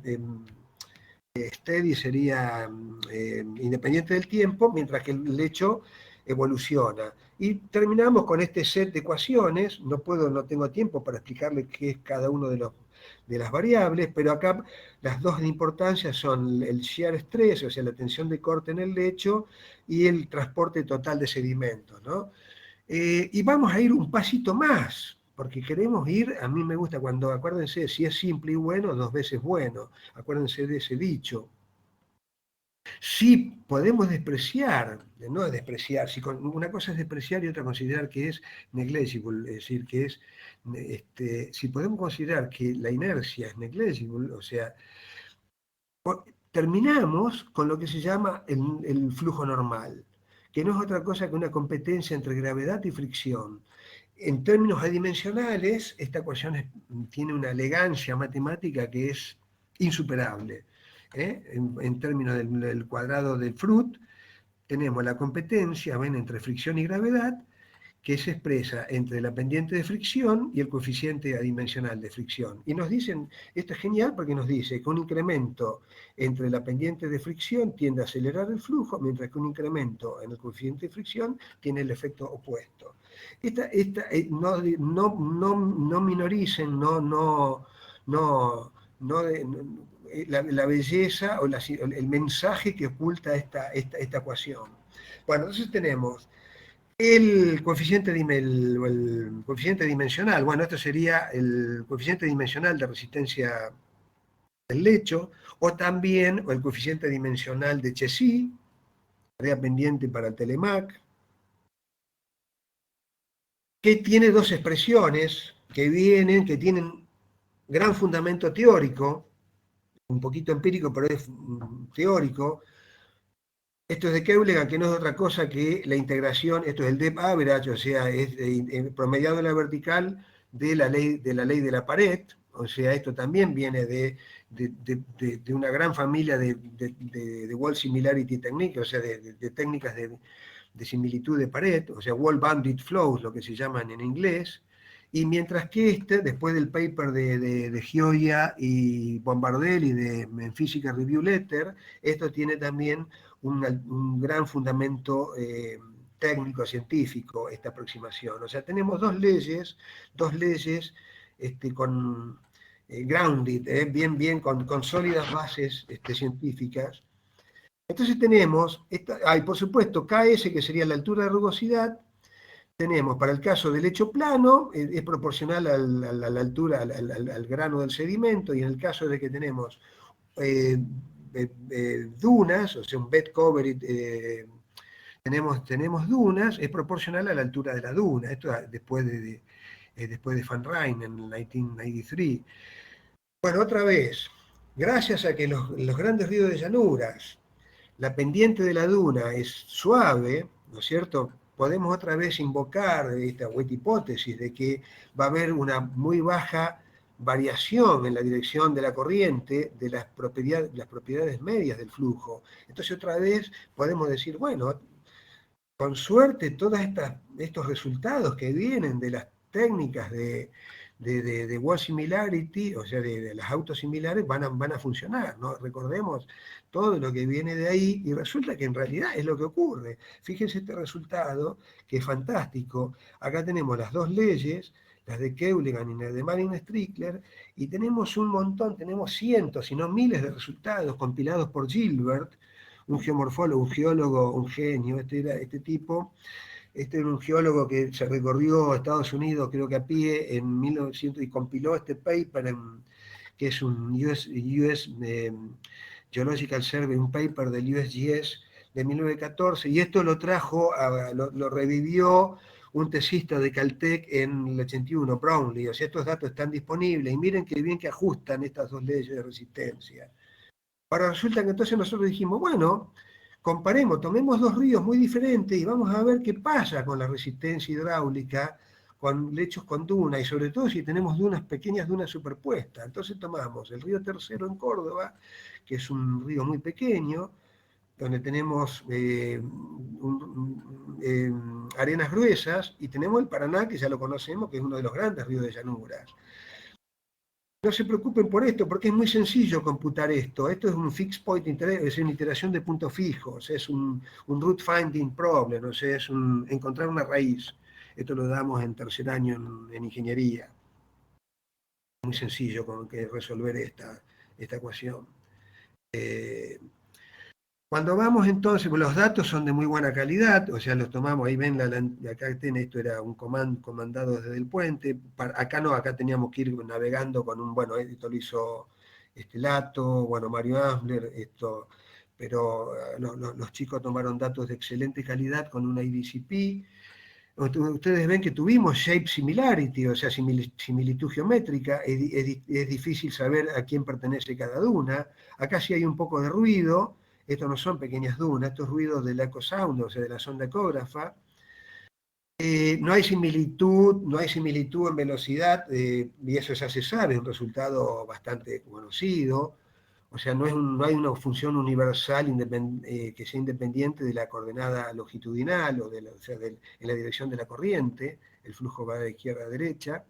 steady sería independiente del tiempo, mientras que el hecho evoluciona. Y terminamos con este set de ecuaciones, no tengo tiempo para explicarle qué es cada uno de las variables, pero acá las dos de importancia son el shear stress, o sea, la tensión de corte en el lecho, y el transporte total de sedimentos, ¿no? Y vamos a ir un pasito más, porque queremos ir, a mí me gusta cuando, acuérdense, si es simple y bueno, 2 veces bueno, acuérdense de ese dicho. Si podemos despreciar, no es despreciar, una cosa es despreciar y otra considerar que es negligible, es decir, que es, si podemos considerar que la inercia es negligible, o sea, terminamos con lo que se llama el flujo normal, que no es otra cosa que una competencia entre gravedad y fricción. En términos adimensionales, esta ecuación tiene una elegancia matemática que es insuperable. En términos del cuadrado del Fruit, tenemos la competencia, ven, entre fricción y gravedad, que se expresa entre la pendiente de fricción y el coeficiente adimensional de fricción. Y nos dicen, esto es genial porque nos dice que un incremento entre la pendiente de fricción tiende a acelerar el flujo, mientras que un incremento en el coeficiente de fricción tiene el efecto opuesto. No minoricen, la belleza o el mensaje que oculta esta ecuación. Bueno, entonces tenemos el coeficiente dimensional. Bueno, esto sería el coeficiente dimensional de resistencia del lecho, o también el coeficiente dimensional de Chessy, tarea pendiente para el Telemac, que tiene dos expresiones que tienen gran fundamento teórico, un poquito empírico, pero es teórico. Esto es de Keuligan, que no es otra cosa que la integración, esto es el depth average, o sea, es promediado en la vertical de la ley de la pared, o sea, esto también viene de una gran familia de wall similarity technique, o sea, de técnicas de similitud de pared, o sea, wall bounded flows, lo que se llaman en inglés, y mientras que después del paper de Gioia y Bombardelli en Physical Review Letter, esto tiene también un gran fundamento técnico, científico, esta aproximación. O sea, tenemos dos leyes con grounded, bien con sólidas bases científicas. Entonces tenemos, por supuesto, KS, que sería la altura de rugosidad. Tenemos, para el caso del lecho plano, es proporcional a la altura, al grano del sedimento, y en el caso de que tenemos dunas, o sea, un bed cover, tenemos dunas, es proporcional a la altura de la duna. Esto después de Van Rijn en 1993. Bueno, otra vez, gracias a que los grandes ríos de llanuras, la pendiente de la duna es suave, ¿no es cierto?, podemos otra vez invocar esta hipótesis de que va a haber una muy baja variación en la dirección de la corriente de las propiedades medias del flujo. Entonces otra vez podemos decir, bueno, con suerte todos estos resultados que vienen de las técnicas de wall similarity, o sea, de las autosimilares, van a funcionar, ¿no? Recordemos todo lo que viene de ahí, y resulta que en realidad es lo que ocurre. Fíjense este resultado, que es fantástico. Acá tenemos las dos leyes, las de Keuligan y las de Manning-Strickler, y tenemos un montón, tenemos cientos, si no miles de resultados compilados por Gilbert, un geomorfólogo, un geólogo, un genio. Este era un geólogo que se recorrió a Estados Unidos, creo que a pie, en 1900, y compiló este paper, que es un US Geological Survey, un paper del USGS de 1914, y esto lo trajo, lo revivió un tesista de Caltech en el 81, Brownlee. O sea, estos datos están disponibles, y miren qué bien que ajustan estas dos leyes de resistencia. Ahora resulta que entonces nosotros dijimos, bueno, comparemos, tomemos dos ríos muy diferentes y vamos a ver qué pasa con la resistencia hidráulica, con lechos con duna, y sobre todo si tenemos pequeñas dunas superpuestas. Entonces tomamos el río Tercero en Córdoba, que es un río muy pequeño, donde tenemos arenas gruesas, y tenemos el Paraná, que ya lo conocemos, que es uno de los grandes ríos de llanuras. No se preocupen por esto, porque es muy sencillo computar esto. Esto es un fixed point, es una iteración de puntos fijos, es un root finding problem, o sea, es encontrar una raíz. Esto lo damos en tercer año en ingeniería. Es muy sencillo resolver esta ecuación. Cuando vamos entonces, pues los datos son de muy buena calidad, o sea, los tomamos, ahí ven, acá esto era un comandado desde el puente, acá no, acá teníamos que ir navegando con bueno, esto lo hizo Lato, bueno, Mario Ambler, pero los chicos tomaron datos de excelente calidad con una IDCP. Ustedes ven que tuvimos shape similarity, o sea, similitud geométrica. Es difícil saber a quién pertenece cada duna. Acá sí hay un poco de ruido. Estos no son pequeñas dunas, estos ruidos del echo sound, o sea, de la sonda ecógrafa. No hay similitud en velocidad, y eso ya se sabe, un resultado bastante conocido. O sea, no hay una función universal que sea independiente de la coordenada longitudinal, en la dirección de la corriente. El flujo va de izquierda a derecha,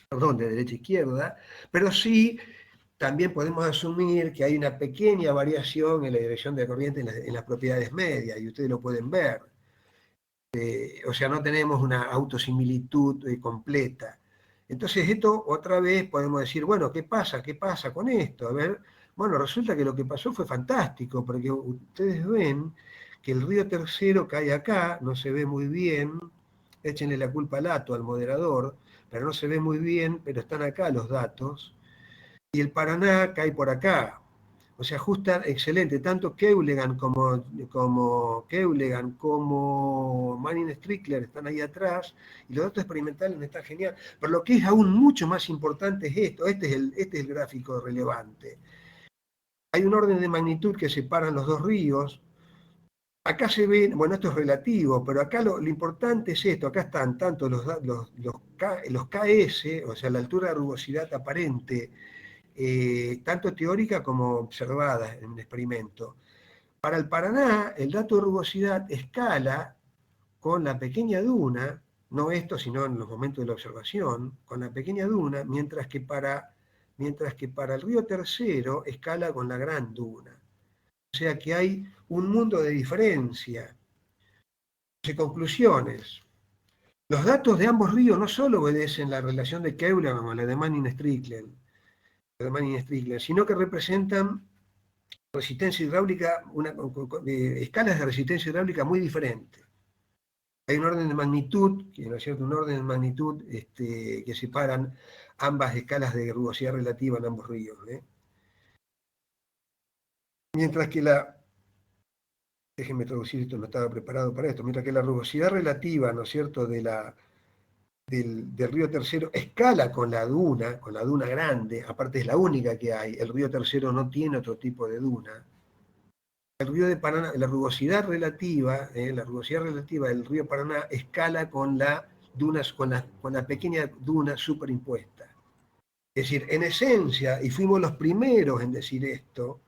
perdón, de derecha a izquierda, pero sí también podemos asumir que hay una pequeña variación en la dirección de la corriente en las propiedades medias, y ustedes lo pueden ver. O sea, no tenemos una autosimilitud completa. Entonces, esto otra vez podemos decir, bueno, ¿qué pasa? ¿Qué pasa con esto? A ver, bueno, resulta que lo que pasó fue fantástico, porque ustedes ven que el río Tercero cae acá, no se ve muy bien, échenle la culpa al Lato, al moderador, pero no se ve muy bien, pero están acá los datos, y el Paraná cae por acá. O sea, ajustan excelente, tanto Keuligan como Manning-Strickler están ahí atrás, y los datos experimentales están genial. Pero lo que es aún mucho más importante es esto, este es el gráfico relevante. Hay un orden de magnitud que separan los dos ríos. Acá se ven, bueno, esto es relativo, pero acá lo importante es esto, acá están tanto los KS, o sea, la altura de rugosidad aparente, tanto teórica como observada en un experimento. Para el Paraná, el dato de rugosidad escala con la pequeña duna, no esto, sino en los momentos de la observación, con la pequeña duna, mientras que para el río Tercero escala con la gran duna. O sea que hay un mundo de diferencia. Conclusiones. Los datos de ambos ríos no solo obedecen la relación de Keuligan o la de Manning-Strickler, sino que representan resistencia hidráulica, escalas de resistencia hidráulica muy diferentes. Hay un orden de magnitud, ¿no es cierto? Un orden de magnitud que separan ambas escalas de rugosidad relativa en ambos ríos. Mientras que déjenme traducir esto, no estaba preparado para esto, mientras que la rugosidad relativa, ¿no es cierto?, del río Tercero escala con la duna grande, aparte es la única que hay, el río Tercero no tiene otro tipo de duna. El río de Paraná, la rugosidad relativa del río Paraná escala con la pequeña duna superimpuesta. Es decir, en esencia, y fuimos los primeros en decir esto,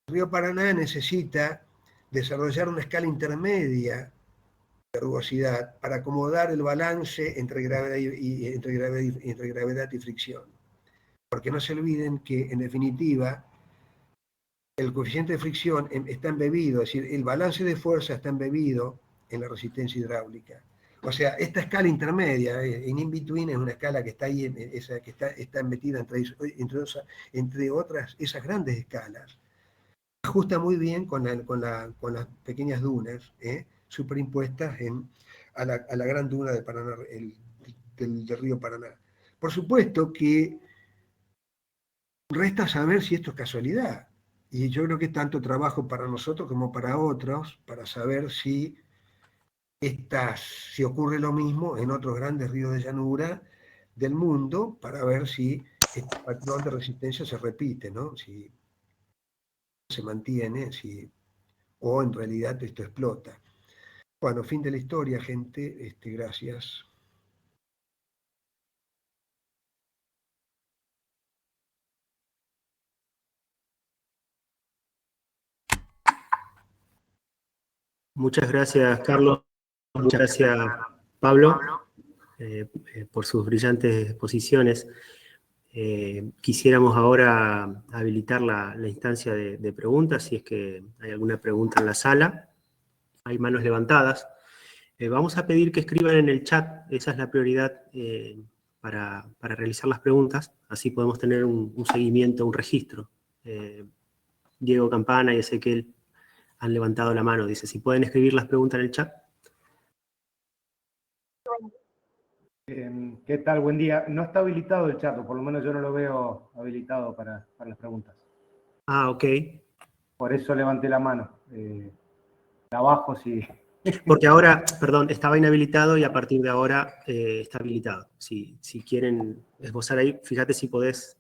el río Paraná necesita desarrollar una escala intermedia de rugosidad para acomodar el balance entre gravedad y fricción. Porque no se olviden que, en definitiva, el coeficiente de fricción está embebido, es decir, el balance de fuerza está embebido en la resistencia hidráulica. O sea, esta escala intermedia, en in-between, es una escala que está ahí, que está metida entre otras, esas grandes escalas. Ajusta muy bien con las pequeñas dunas, superimpuestas a la gran duna del Paraná, del río Paraná. Por supuesto que resta saber si esto es casualidad. Y yo creo que es tanto trabajo para nosotros como para otros, para saber si ocurre lo mismo en otros grandes ríos de llanura del mundo, para ver si este patrón de resistencia se repite, ¿no? Si se mantiene, o en realidad esto explota. Bueno, fin de la historia, gente. Gracias. Muchas gracias, Carlos. Muchas gracias, Pablo, por sus brillantes exposiciones. Quisiéramos ahora habilitar la instancia de preguntas, si es que hay alguna pregunta en la sala. Hay manos levantadas. Vamos a pedir que escriban en el chat, esa es la prioridad para realizar las preguntas, así podemos tener un seguimiento, un registro. Diego Campana y Ezequiel han levantado la mano, dice, si pueden escribir las preguntas en el chat. ¿Qué tal? Buen día. No está habilitado el chat, o por lo menos yo no lo veo habilitado para las preguntas. Ah, ok. Por eso levanté la mano. Abajo sí. Porque ahora, perdón, estaba inhabilitado y a partir de ahora está habilitado. Si quieren esbozar ahí, fíjate si podés.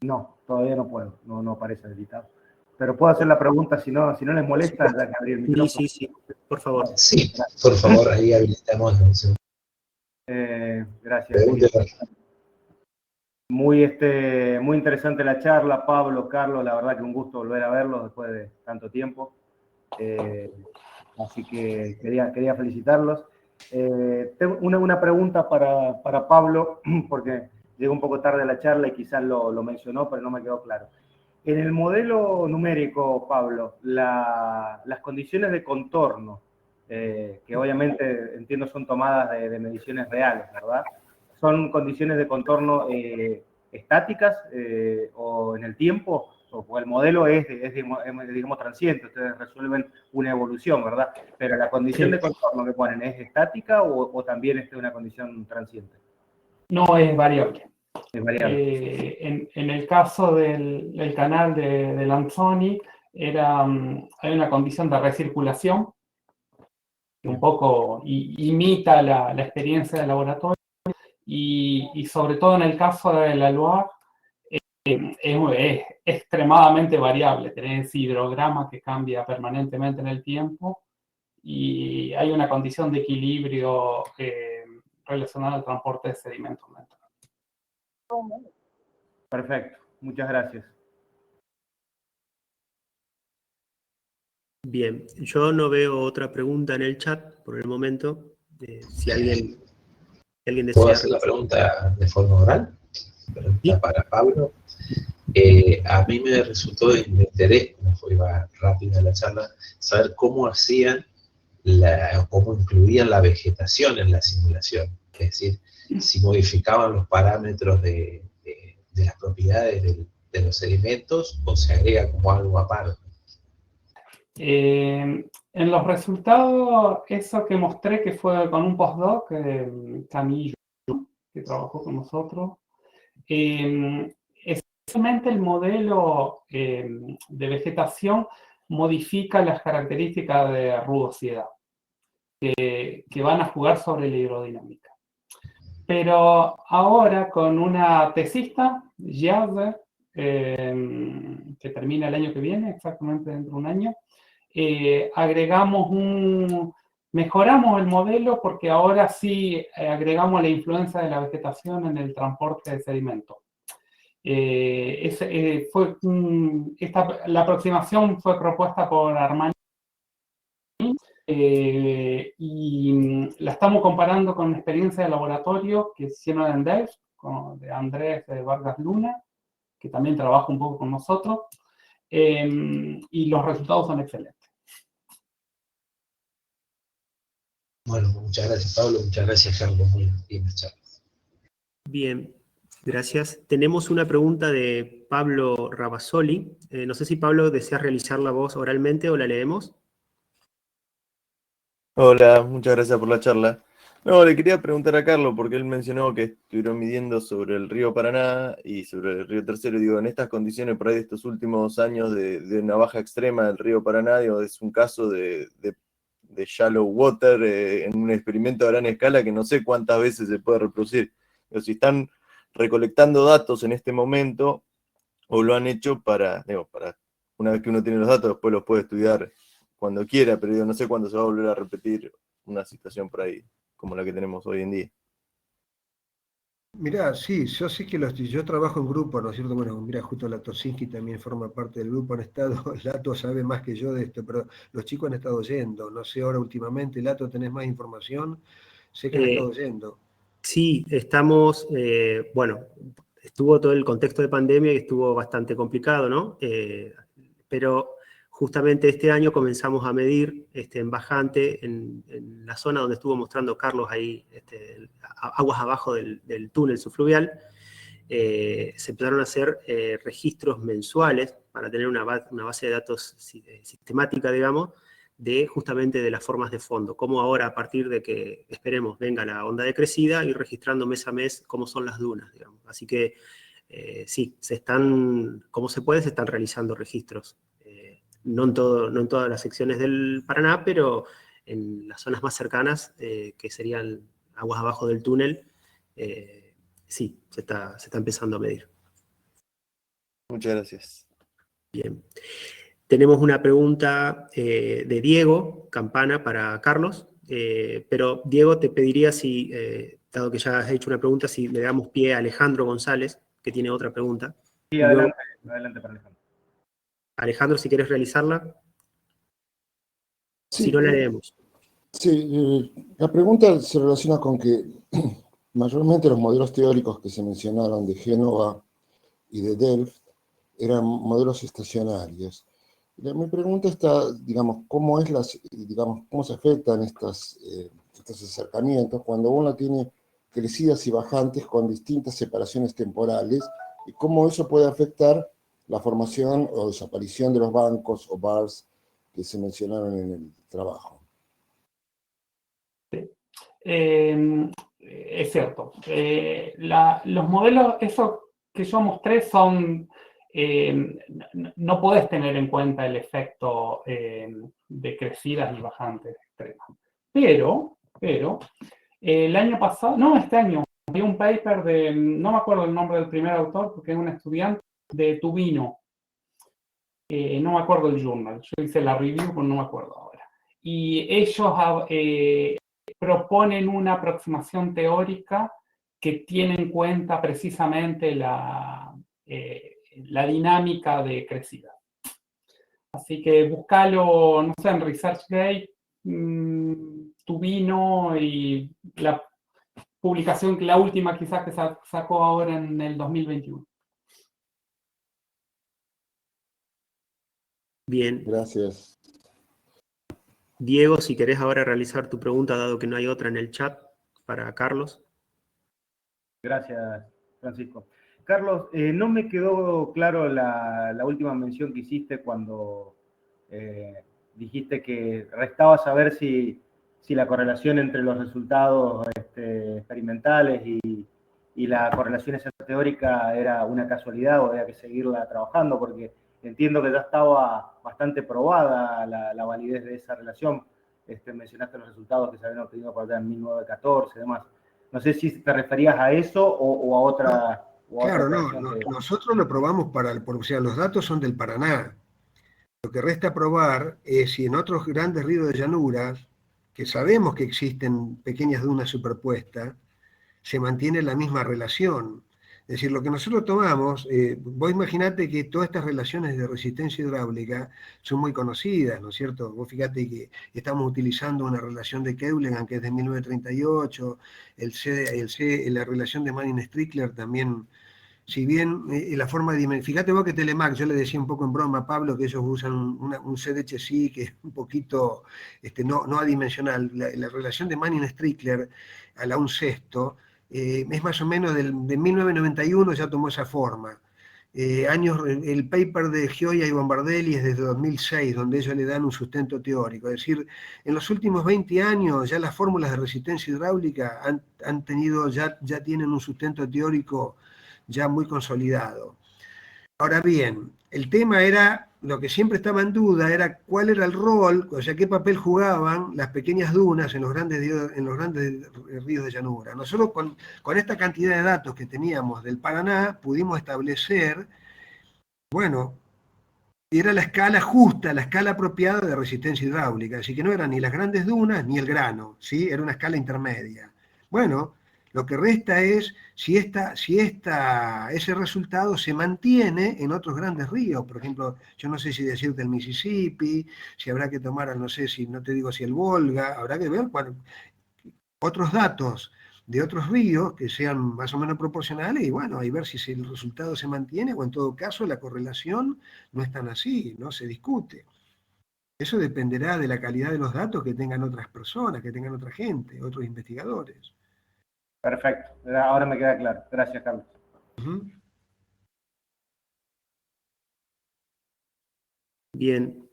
No, todavía no puedo, no aparece habilitado. Pero puedo hacer la pregunta, si no les molesta, ya que abrí el micrófono. Sí, por favor. Sí, por favor, ahí habilitamos. Gracias. Muy interesante la charla, Pablo, Carlos, la verdad que un gusto volver a verlos después de tanto tiempo. Así que quería felicitarlos. Tengo una pregunta para Pablo, porque llegó un poco tarde a la charla y quizás lo mencionó, pero no me quedó claro. En el modelo numérico, Pablo, las condiciones de contorno, que obviamente entiendo son tomadas de mediciones reales, ¿verdad? ¿Son condiciones de contorno estáticas o en el tiempo? O el modelo es digamos, transiente, ustedes resuelven una evolución, ¿verdad? Pero la condición de contorno que ponen, ¿es estática o también es una condición transiente? No, es variable. Es variable. En el caso del canal de Lanzoni, hay una condición de recirculación que un poco imita la experiencia del laboratorio y sobre todo en el caso de la Loire, es extremadamente variable. Tenés hidrograma que cambia permanentemente en el tiempo y hay una condición de equilibrio relacionada al transporte de sedimentos. Perfecto, muchas gracias. Bien, yo no veo otra pregunta en el chat por el momento. Si alguien desea... ¿Puedo hacer la pregunta de forma oral? ¿Sí? Para Pablo. A mí me resultó de interés, como iba rápida la charla, saber cómo hacían, cómo incluían la vegetación en la simulación. Es decir, si modificaban los parámetros de las propiedades de los sedimentos o se agrega como algo aparte. En los resultados, eso que mostré que fue con un postdoc, Camillo, que trabajó con nosotros, esencialmente el modelo de vegetación modifica las características de rugosidad que van a jugar sobre la hidrodinámica. Pero ahora con una tesista, Giaver, que termina el año que viene, exactamente dentro de un año, mejoramos el modelo porque ahora sí agregamos la influencia de la vegetación en el transporte de sedimentos. La aproximación fue propuesta por Armani y la estamos comparando con experiencia de laboratorio que hicieron en Delft, de Andrés Vargas Luna, que también trabaja un poco con nosotros, y los resultados son excelentes. Bueno, muchas gracias Pablo, muchas gracias Carlos, muy bien las charlas. Bien, gracias. Tenemos una pregunta de Pablo Rabasoli. No sé si Pablo deseas realizarla vos oralmente o la leemos. Hola, muchas gracias por la charla. No, le quería preguntar a Carlos, porque él mencionó que estuvieron midiendo sobre el río Paraná y sobre el río Tercero. Digo, en estas condiciones, por ahí de estos últimos años de una baja extrema del río Paraná, digo, es un caso de shallow water en un experimento a gran escala que no sé cuántas veces se puede reproducir. Pero si están recolectando datos en este momento, o lo han hecho para una vez que uno tiene los datos, después los puede estudiar cuando quiera, pero no sé cuándo se va a volver a repetir una situación por ahí, como la que tenemos hoy en día. Mirá, sí, yo sé que yo trabajo en grupo, ¿no es cierto? Bueno, mira, justo Latoszinski también forma parte del grupo, han estado, Lato sabe más que yo de esto, pero los chicos han estado yendo, no sé ahora últimamente, Lato, ¿tenés más información? Sé que han estado yendo. Sí, estamos, bueno, estuvo todo el contexto de pandemia y estuvo bastante complicado, ¿no? Pero justamente este año comenzamos a medir en bajante, en la zona donde estuvo mostrando Carlos ahí, aguas abajo del túnel subfluvial. Se empezaron a hacer registros mensuales para tener una base de datos sistemática, digamos, justamente de las formas de fondo. Cómo ahora, a partir de que, esperemos, venga la onda de crecida, ir registrando mes a mes cómo son las dunas, digamos. Así que, sí, como se puede, se están realizando registros. No en todas las secciones del Paraná, pero en las zonas más cercanas, que serían aguas abajo del túnel, sí, se está empezando a medir. Muchas gracias. Bien. Tenemos una pregunta de Diego Campana para Carlos, pero Diego, te pediría si, dado que ya has hecho una pregunta, si le damos pie a Alejandro González, que tiene otra pregunta. Sí, adelante, adelante para Alejandro. Alejandro, si quieres realizarla. Sí, si no, la leemos. Sí, la pregunta se relaciona con que mayormente los modelos teóricos que se mencionaron de Génova y de Delft eran modelos estacionarios. Mi pregunta está, digamos, ¿cómo se afectan estos acercamientos cuando uno tiene crecidas y bajantes con distintas separaciones temporales y cómo eso puede afectar la formación o desaparición de los bancos o bars que se mencionaron en el trabajo? Es cierto. Los modelos, esos que yo mostré son... no podés tener en cuenta el efecto de crecidas y bajantes extremas. Pero, el año pasado, no, este año, vi un paper no me acuerdo el nombre del primer autor, porque es un estudiante de Tubino. No me acuerdo el journal, yo hice la review, pero no me acuerdo ahora. Y ellos proponen una aproximación teórica que tiene en cuenta precisamente la dinámica de crecida. Así que buscalo, no sé, en ResearchGate, Tubino y la publicación, la última quizás que sacó ahora en el 2021. Bien. Gracias. Diego, si querés ahora realizar tu pregunta, dado que no hay otra en el chat para Carlos. Gracias, Francisco. Carlos, no me quedó claro la última mención que hiciste cuando dijiste que restaba saber si la correlación entre los resultados experimentales y la correlación esa teórica era una casualidad o había que seguirla trabajando, porque entiendo que ya estaba bastante probada la validez de esa relación. Mencionaste los resultados que se habían obtenido por allá en 1914 y demás. No sé si te referías a eso o a otra... Claro, nosotros lo probamos o sea, los datos son del Paraná. Lo que resta probar es si en otros grandes ríos de llanuras, que sabemos que existen pequeñas dunas superpuestas, se mantiene la misma relación. Es decir, lo que nosotros tomamos, vos imaginate que todas estas relaciones de resistencia hidráulica son muy conocidas, ¿no es cierto? Vos fíjate que estamos utilizando una relación de Keulegan que es de 1938, la relación de Manning-Strickler también, si bien la forma de... Fíjate vos que Telemac, yo le decía un poco en broma a Pablo que ellos usan un CDHCI que es un poquito no adimensional. La relación de Manning-Strickler a la 1/6 es más o menos de 1991 ya tomó esa forma. El paper de Gioia y Bombardelli es desde 2006, donde ellos le dan un sustento teórico. Es decir, en los últimos 20 años ya las fórmulas de resistencia hidráulica ya tienen un sustento teórico ya muy consolidado. Ahora bien, el tema era, lo que siempre estaba en duda era cuál era el rol, o sea, qué papel jugaban las pequeñas dunas en los grandes ríos de llanura. Nosotros con esta cantidad de datos que teníamos del Paraná pudimos establecer, bueno, era la escala justa, la escala apropiada de resistencia hidráulica, así que no eran ni las grandes dunas ni el grano, ¿sí? Era una escala intermedia. Bueno, lo que resta es si ese resultado se mantiene en otros grandes ríos. Por ejemplo, yo no sé si decirte el Mississippi, si habrá que tomar, no sé si, no te digo si el Volga, habrá que ver otros datos de otros ríos que sean más o menos proporcionales y bueno, ahí ver si el resultado se mantiene o en todo caso la correlación no es tan así, no se discute. Eso dependerá de la calidad de los datos que tengan otras personas, que tengan otra gente, otros investigadores. Perfecto, ahora me queda claro. Gracias, Carlos. Bien.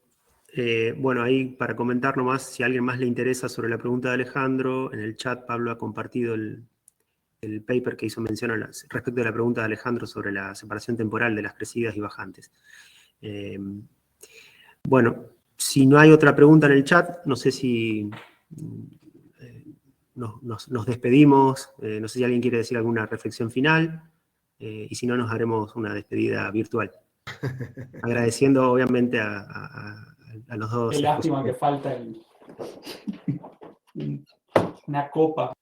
Bueno, ahí para comentar nomás, si a alguien más le interesa sobre la pregunta de Alejandro, en el chat Pablo ha compartido el paper que hizo mención respecto de la pregunta de Alejandro sobre la separación temporal de las crecidas y bajantes. Bueno, si no hay otra pregunta en el chat, no sé si nos despedimos, no sé si alguien quiere decir alguna reflexión final, y si no nos haremos una despedida virtual. Agradeciendo obviamente a los dos. Qué lástima que falta una copa.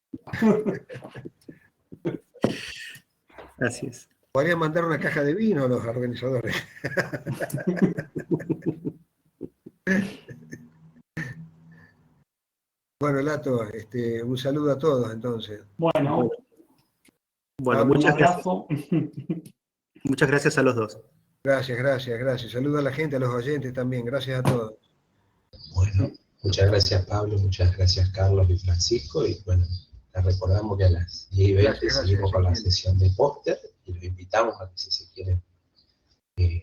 Gracias. Podrían mandar una caja de vino a los organizadores. Bueno, Lato, un saludo a todos entonces. Bueno, muchas gracias. Muchas gracias a los dos. Gracias. Saludo a la gente, a los oyentes también. Gracias a todos. Bueno, muchas gracias Pablo, muchas gracias Carlos y Francisco. Y bueno, les recordamos que a las 10:20 seguimos con la sesión de póster y los invitamos a que si se quieren unir.